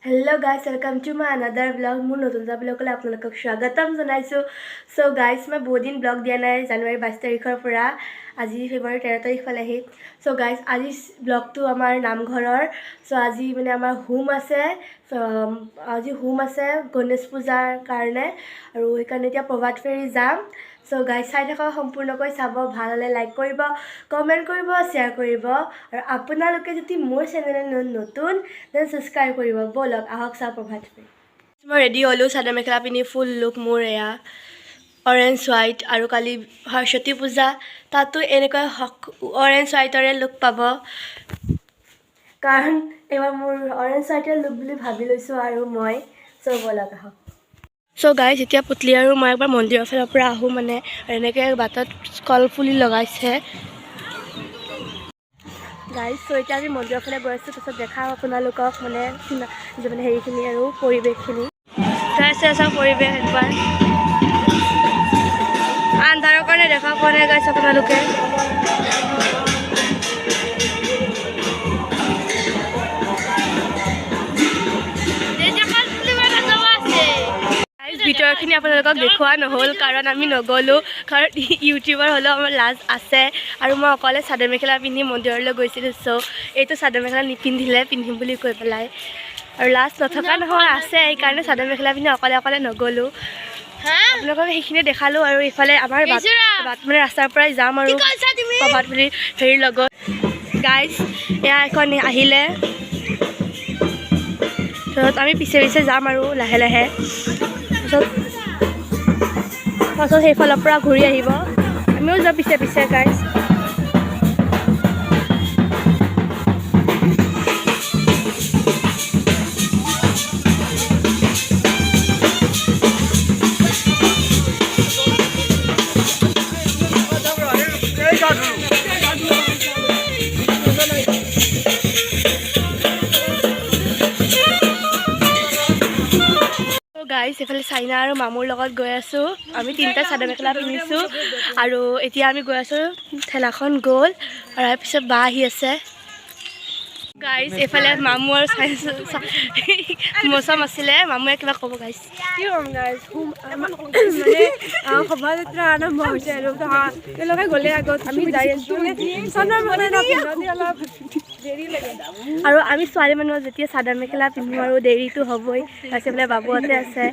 Hello guys, welcome to my another vlog. মোৰ নতুন এটা vlogলৈ আপোনালোকক স্বাগতম জনাইছো। So guys, মই বহুত দিন vlog দিয়া নাই জানুৱাৰী 22 তাৰিখৰ পৰা আজি ফেব্ৰুৱাৰী 13 তাৰিখ পালেহি। So guys, আজি vlogটো আমাৰ নামঘৰৰ। So আজি মানে আমাৰ হোম আছে। আজি হোম আছে গণেশ পূজাৰ কাৰণে আৰু সেইকাৰণে এতিয়া প্ৰভাত ফেৰী যাম। So guys, চাই থাকক সম্পূৰ্ণকৈ চাব, ভাল হলে লাইক কৰিব, কমেন্ট কৰিব, শেয়াৰ কৰিব আৰু আপোনালোকে যদি মোৰ চেনেল নতুন দেন সাবস্ক্ৰাইব কৰিব। বলক আহক চাও প্ৰভাত ফেৰী। মই ৰেডি হলো, চাদৰ মেখেলা পিন্ধি ফুল লুক মোৰ এয়া অৰেঞ্জ হোৱাইট আৰু কালি সৰস্বতী পূজা তাতো এনেকৈ অৰেঞ্জ হোৱাইটৰে লুক পাব কাৰণ এবাৰ মোৰ অৰেঞ্জ হোৱাইটৰ লুক বুলি ভাবি লৈছো আৰু মই। সো বলক আহক। সো গাইজ এতিয়া পুতলি আৰু মই একবাৰ মন্দিৰৰ ফালৰ পৰা আহোঁ মানে এনেকৈ বাটত কলপুলি লগাইছে গাইজ। সো এতিয়া আমি মন্দিৰৰ ফালে গৈ আছোঁ, তাৰপিছত দেখাওঁ আপোনালোকক মানে হেৰিখিনি আৰু পৰিৱেশখিনি চাইছে চাওক পৰিৱেশ একবাৰ আন্ধাৰৰ কাৰণে দেখা পোৱা নাই গাইজ আপোনালোকে। ভিতৰখিনি আপোনালোকক দেখুওৱা নহ'ল কাৰণ আমি নগ'লোঁ, কাৰণ ইউটিউবাৰ হ'লেও আমাৰ লাজ আছে আৰু মই অকলে চাদৰ মেখেলা পিন্ধি মন্দিৰলৈ গৈছিলোঁ। চ' এইটো চাদৰ মেখেলা নিপিন্ধিলে পিন্ধিম বুলি কৈ পেলাই আৰু লাজ নথকা নহয় আছে, সেইকাৰণে চাদৰ মেখেলা পিন্ধি অকলে অকলে নগ'লোঁ। আপোনালোকক সেইখিনি দেখালোঁ আৰু ইফালে আমাৰ মানে ৰাস্তাৰ পৰাই যাম আৰু প্ৰভাত ফেৰীৰ লগত। গাইজ এয়া এখন আহিলে, তাৰপিছত আমি পিছে পিছে যাম আৰু লাহে লাহে, পাছত সেইফালৰ পৰা ঘূৰি আহিব, আমিও যাওঁ পিছে পিছে গাইজ। গাইজ এইফালে চাইনা আৰু মামুৰ লগত গৈ আছোঁ, আমি তিনিটা চাদৰ মেখেলা পিন্ধিছোঁ আৰু এতিয়া আমি গৈ আছোঁ, ঠেলাখন গ'ল আৰু তাৰ পিছত বা আহি আছে। গাইজ এইফালে মামু আৰু মৌচম আছিলে, মামুৱে কিবা ক'ব গাইজ। কি ক'ম গাইজ, মানে শোভাযাত্ৰা আৰম্ভ হৈছে আৰু তেওঁলোকে গ'লে আগত আমি যাই আছোঁ অলপ দেৰি লাগে আৰু আমি ছোৱালী মানুহ যেতিয়া চাদৰ মেখেলা পিন্ধো আৰু দেৰিটো হ'বই। তাৰপিছত বোলে বাবুহঁতে আছে।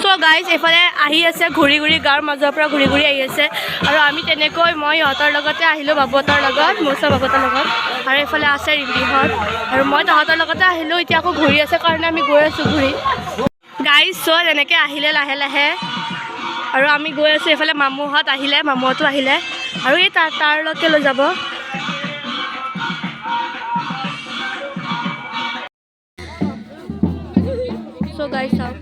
চ' গাইজ এইফালে আহি আছে ঘূৰি ঘূৰি, গাঁৱৰ মাজৰ পৰা ঘূৰি ঘূৰি আহি আছে আৰু আমি তেনেকৈ মই ইহঁতৰ লগতে আহিলোঁ, বাবুহঁতৰ লগত, মৌচা বাবুহঁতৰ লগত আৰু এইফালে আছে ৰিম্পিহঁত আৰু মই তাহাঁতৰ লগতে আহিলোঁ। এতিয়া আকৌ ঘূৰি আছে কাৰণে আমি গৈ আছোঁ ঘূৰি। গাইজ চ' তেনেকৈ আহিলে লাহে লাহে আৰু আমি গৈ আছোঁ। এইফালে মামুহঁত আহিলে, মামুহঁতো আহিলে আৰু এই তাৰলৈকে লৈ যাব। চ' গাইজ চাওক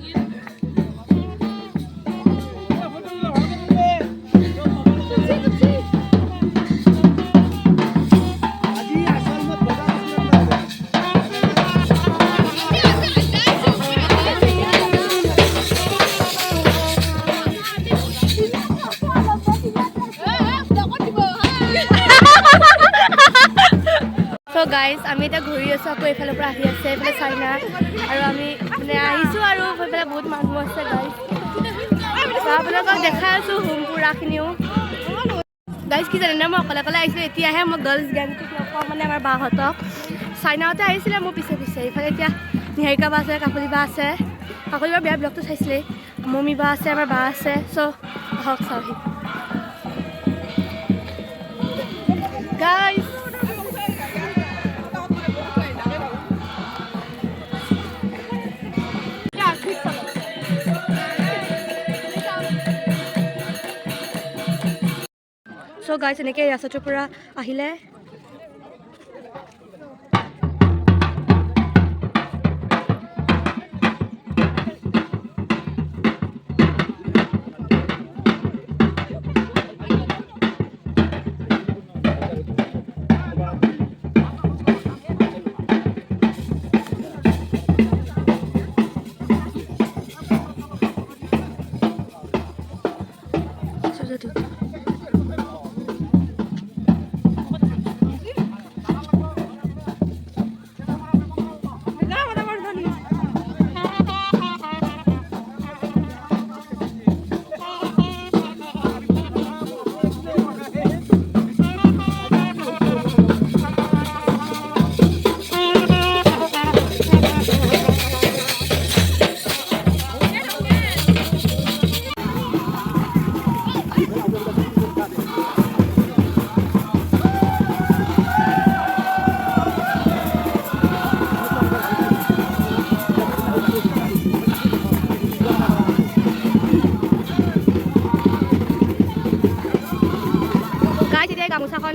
গাইজ আমি এতিয়া ঘূৰি আছোঁ, আকৌ এইফালৰ পৰা আহি আছে এইফালে চাইনা আৰু আমি মানে আহিছোঁ আৰু সেইফালে বহুত মানুহ আছে গাইজ। আপোনালোকক দেখাই আছোঁ হোম পুৰাখিনিও। গাইজ কি জানে মই অকলে অকলে আহিছিলোঁ, এতিয়াহে মই গাৰ্লছ গেমটো লগ মানে আমাৰ বাহঁতক। চাইনাহঁতে আহিছিলে মোৰ পিছে পিছে, ইফালে এতিয়া নিহাৰিকা বা আছে, কাকলি বা আছে, কাকলি বাৰ বিয়াৰ ব্লগটো চাইছিলে, মমি বা আছে, আমাৰ বা আছে। চ' আহক চাওঁহি গাইজ। চ' গাইজ এনেকৈ ৰাস্তাটোৰ পৰা আহিলে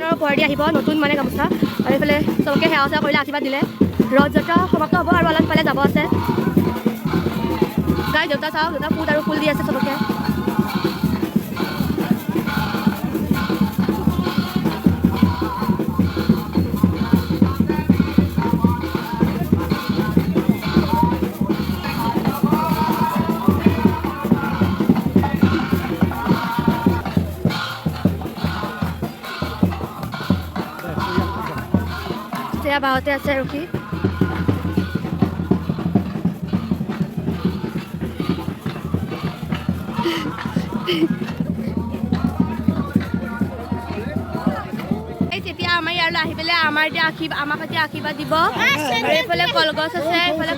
আৰু পোহৰ দি আহিব নতুন মানে গামোচা আৰু এইফালে চবকে সেৱা চেৱা কৰিলে আশীৰ্বাদ দিলে ৰথ যাত্ৰা সমাপ্ত হ'ব আৰু অলপ ফালে যাব আছে গাই দেউতা চাওক দেউতা ফুট আৰু ফুল দি আছে চবকে সেয়া বাহতে আছে ৰখি তেতিয়া আমাৰ ইয়ালৈ আহি পেলাই আমাৰ এতিয়া আমাক এতিয়া আশীৰ্বাদ দিব আৰু এইফালে কলগছ আছে এইফালে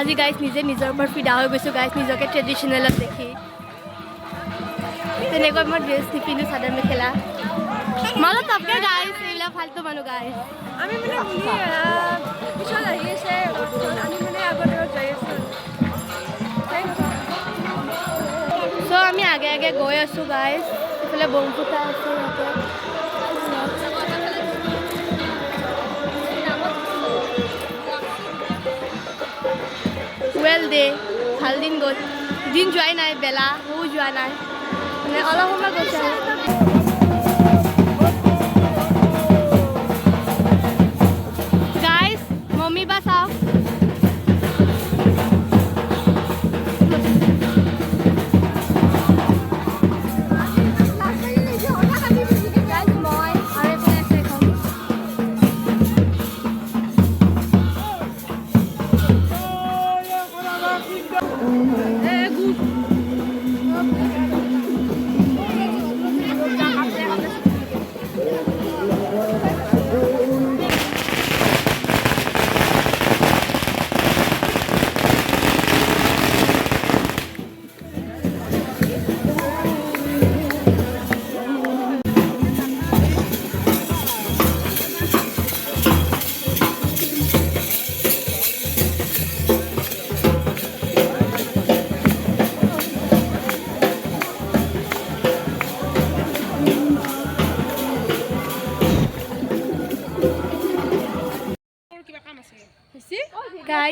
আজি গাইজ নিজে নিজৰ ওপৰত ফিদা হৈ গৈছোঁ গাইজ নিজকে ট্ৰেডিশ্যনেলত দেখি তেনেকৈ মই ড্ৰেছ নিপিন্ধো চাদৰ মেখেলা মাজত তপকে গাইজ এইবিলাক ফাল্টু মানুহ গাইজ আমি মানে পিছত আহি আছে আমি মানে আগত যাই আছোঁ চ' আমি আগে আগে গৈ আছোঁ গাইজ এইফালে বমপুতা আছে ইয়াতে ৱেল দে ভাল দিন গ'ল দিন যোৱাই নাই বেলা ময়ো যোৱা নাই মানে অলপ সময় গৈছে গাইজ মম্মী বা চাওক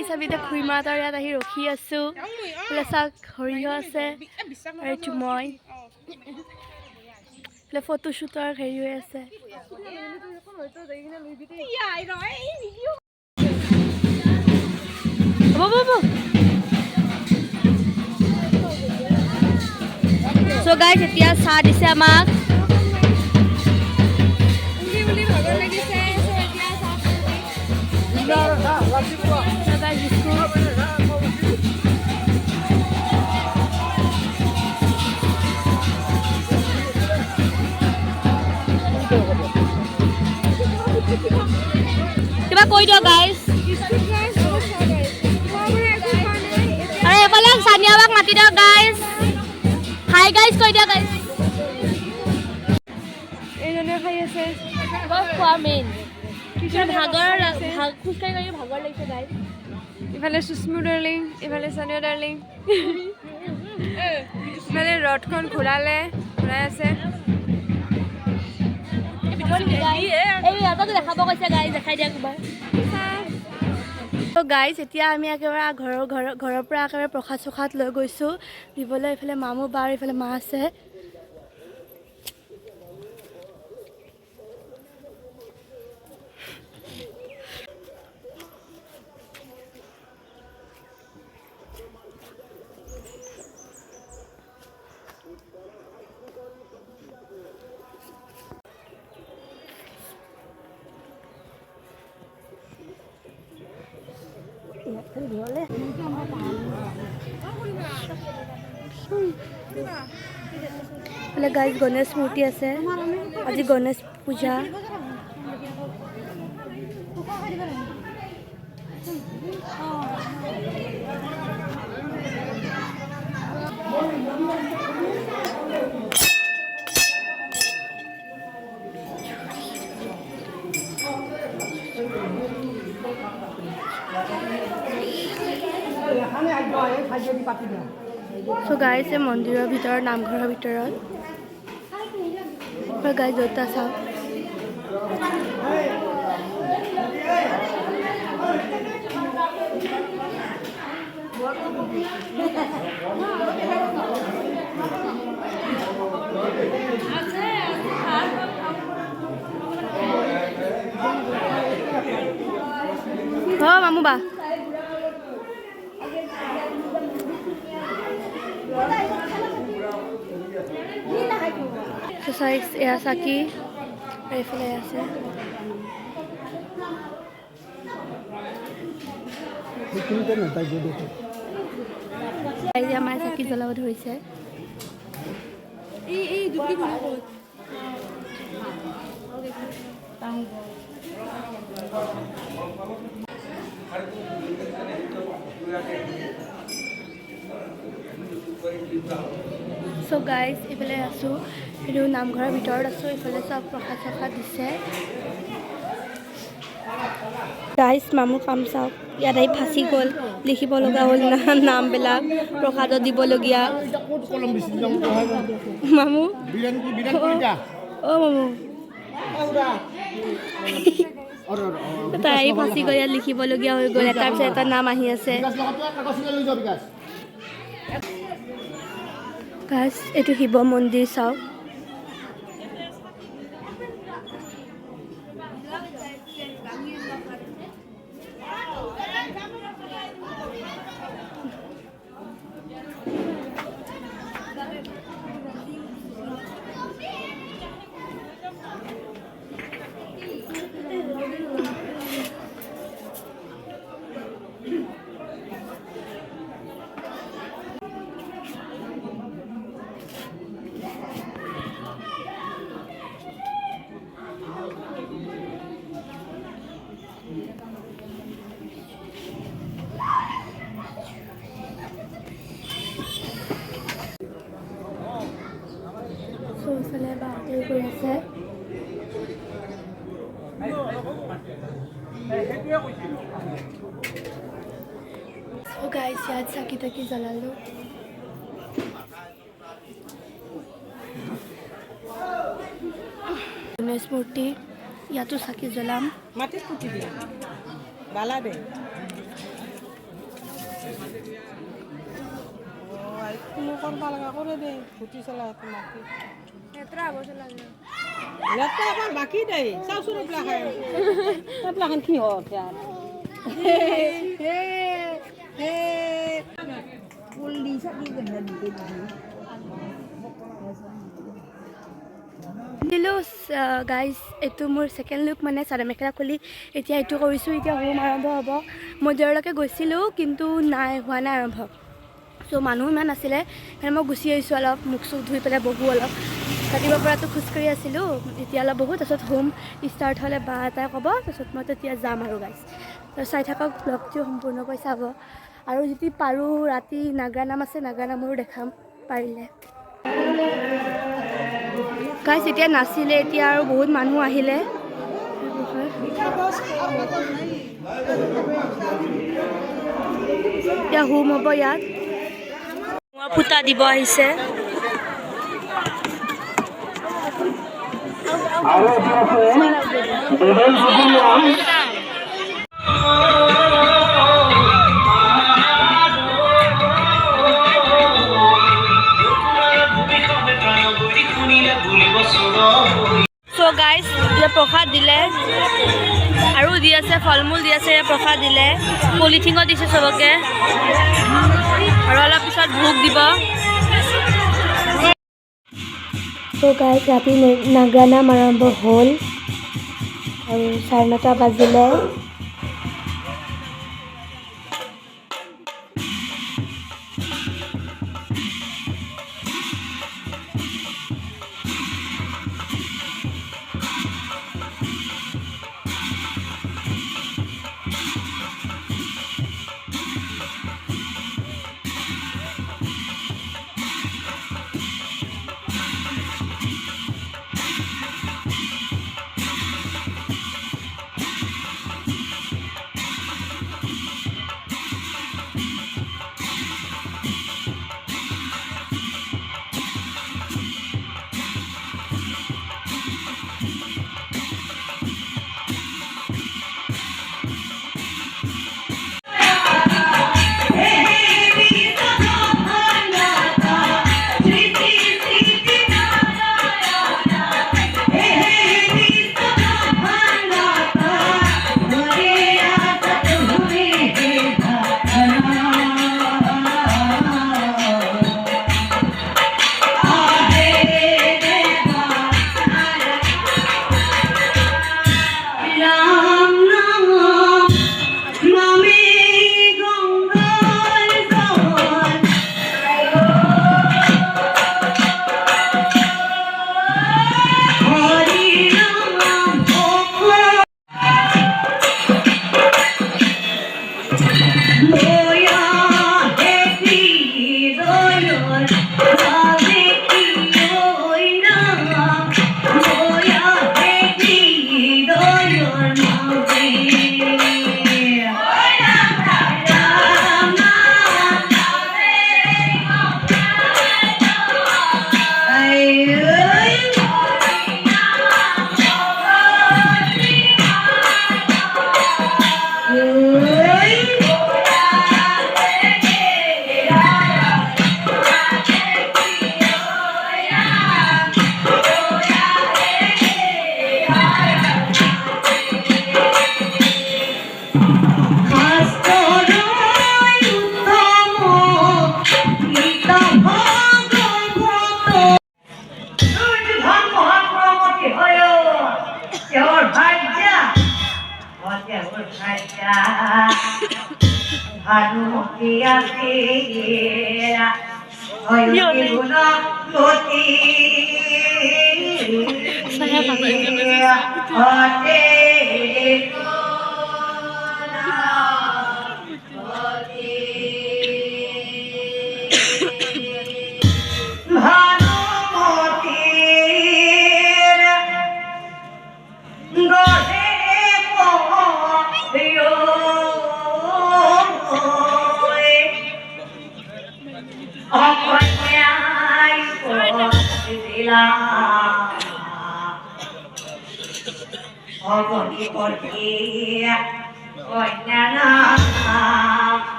গাইছ আমি এতিয়া খুৰীমাহঁতৰ ইয়াত আহি ৰখি আছোঁ এইফালে চাওক সৰিয়হ আছে আৰু এইটো মই এইফালে ফটোশ্বুটৰ হেৰি হৈ আছে চ' গাইছ এতিয়া চাহ দিছে আমাক কিবা কৈ দিয়ক গাইছ আৰু এইফালে চানিয়াবাক মাতি দিয়ক গাইছ হাই গাইছ কৈ দিয়ক গাইছ এইজনে খাই আছে খোৱা মেইন ভাগৰ খোজকাঢ়ি কাঢ়ি ভাগৰ লাগিছে গাইছ ইফালে সুস্মু ডাৰ্লিং ইফালে চানিয়া ডাৰ্লিং ইফালে ৰথখন ঘূৰাই আছে দেখাব কৈছে গাইছ দেখাই দিয়া কিবা তো গাইছ এতিয়া আমি একেবাৰে ঘৰৰ পৰা একেবাৰে প্ৰসাদ চসাদ লৈ গৈছোঁ দিবলৈ এইফালে মামু বা আৰু এইফালে মা আছে এইফালে গাইছ গণেশ মূৰ্তি আছে আজি গণেশ পূজা চ' গাইছ এই মন্দিৰৰ ভিতৰত নামঘৰৰ ভিতৰত গাইছ জোতা চাওক মামু বা এয়া চাকি আৰু এইফালে আছে আমাৰ চাকি জ্বলাব ধৰিছে চ' গাইজ এইফালে আছোঁ সেইটো নামঘৰৰ ভিতৰত আছোঁ এইফালে চব প্ৰসাদ চসাদ দিছে গাইজ মামু কাম চাওক ইয়াত আহি ফাঁচি গ'ল লিখিব লগা হ'ল নামবিলাক প্ৰসাদত দিবলগীয়া মামু অ' মামু তাই আহি ফাঁচি গ'ল ইয়াত লিখিবলগীয়া হৈ গ'ল তাৰপিছত এটা নাম আহি আছে গাইজ এইটো শিৱ মন্দিৰ চাওক চৌফালে বাতি কৰি আছে গাইছ ইয়াত চাকি তাকি জ্বলালোঁ গণেশ মূৰ্তি ইয়াতো চাকি জ্বলাম কৰে দে ফুটি চলা তোমাকে লেতেৰা হ'ব লাগে লেটা আমাৰ বাকী দেই চাওচোন এইবিলাক খাই এইবিলাক কি হ'ল ইয়াৰ ফুল দি চাকি দিলোঁ গাইজ এইটো মোৰ ছেকেণ্ড লুক মানে চাদৰ মেখেলা খুলি এতিয়া এইটো কৰিছোঁ এতিয়া হোম আৰম্ভ হ'ব মই দেৰলৈকে গৈছিলোঁ কিন্তু নাই হোৱা নাই আৰম্ভ চ' মানুহ ইমান নাছিলে সেইকাৰণে মই গুচি আহিছোঁ অলপ মুখ চুখ ধুই পেলাই বহোঁ অলপ ৰাতিপুৱাৰ পৰাতো খোজকাঢ়ি আছিলোঁ এতিয়া অলপ বহোঁ তাৰপিছত হোম ষ্টাৰ্ট হ'লে বা এটাই ক'ব তাৰপিছত মই তেতিয়া যাম আৰু গাইজ চাই থাকক ব্লগটো সম্পূৰ্ণকৈ চাব আৰু যদি পাৰোঁ ৰাতি নাগা নাম আছে নাগা নামৰো দেখাম পাৰিলে গাইজ এতিয়া নাছিলে এতিয়া আৰু বহুত মানুহ আহিলে এতিয়া হোম হ'ব ইয়াত ফুটা দিব আহিছে চ' গাইজ এতিয়া প্ৰসাদ দিলে আৰু দি আছে ফল মূল দি আছে প্ৰসাদ দিলে পলিথিঙত দিছে চবকে আৰু অলপ পিছত ভোগ দিব চ' গাইজ ৰাতি নাগা নাম আৰম্ভ হ'ল আৰু 9:30 বাজিলে